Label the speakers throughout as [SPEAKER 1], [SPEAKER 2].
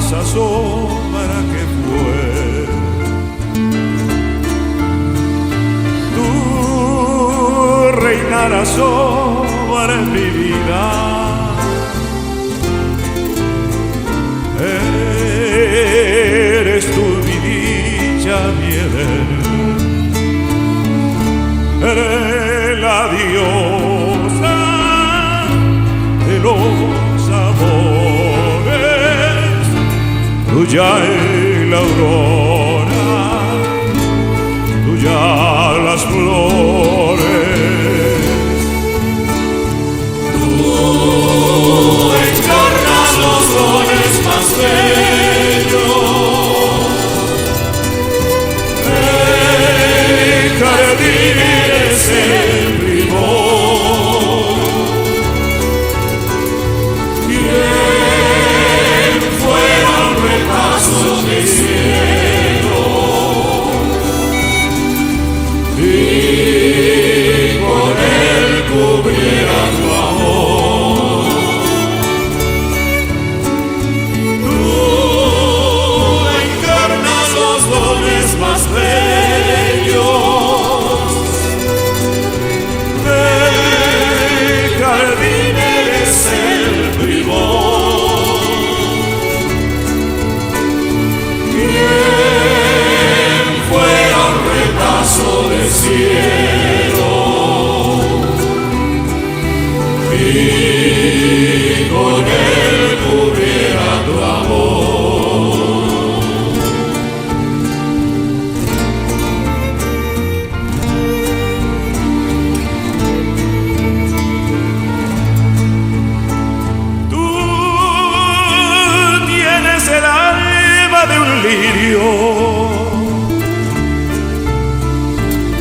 [SPEAKER 1] hermosa sombra que fue. Tú reinarás sobre mi vida. Eres tú mi dicha, mi Edén. Eres la diosa de los amores, tuya es la aurora, tuya las flores.
[SPEAKER 2] Tú encarnas los dones más bellos, el jardín eres el primor. ¿Quién fuera un repaso del cielo y con él cubriera tu amor? Tú encarnas los dones más bellos, el jardín eres el primor. ¿Quién fuera un retazo del cielo y con él cubriera tu amor?
[SPEAKER 1] Tú tienes el alma de un lirio,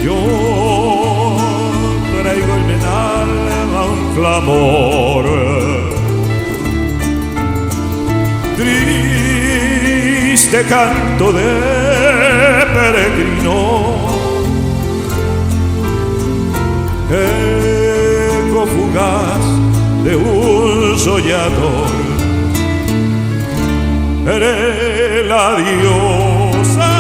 [SPEAKER 1] yo traigo en mi alma un clamor. Triste canto de peregrino, eco fugaz de un soñador. Eres la diosa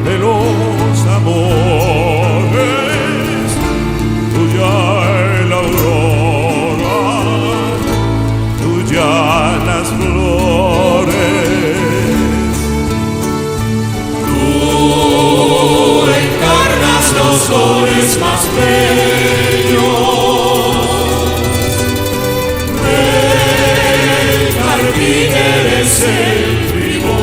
[SPEAKER 1] de los amores, tuya es la aurora, tuya las flores.
[SPEAKER 2] Tú encarnas los dones más bellos, el jardín eres el primor.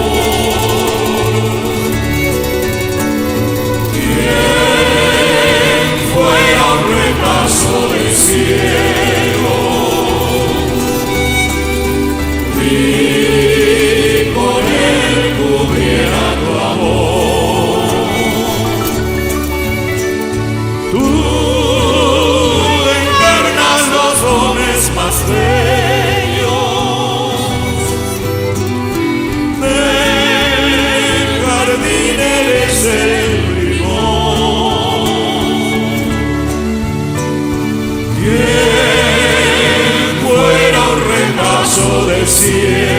[SPEAKER 2] ¿Quién fuera un repaso del cielo y con él cubriera tu amor? Tú encarnas los dones más bellos, del jardín eres el primor. ¿Quién fuera un retazo del cielo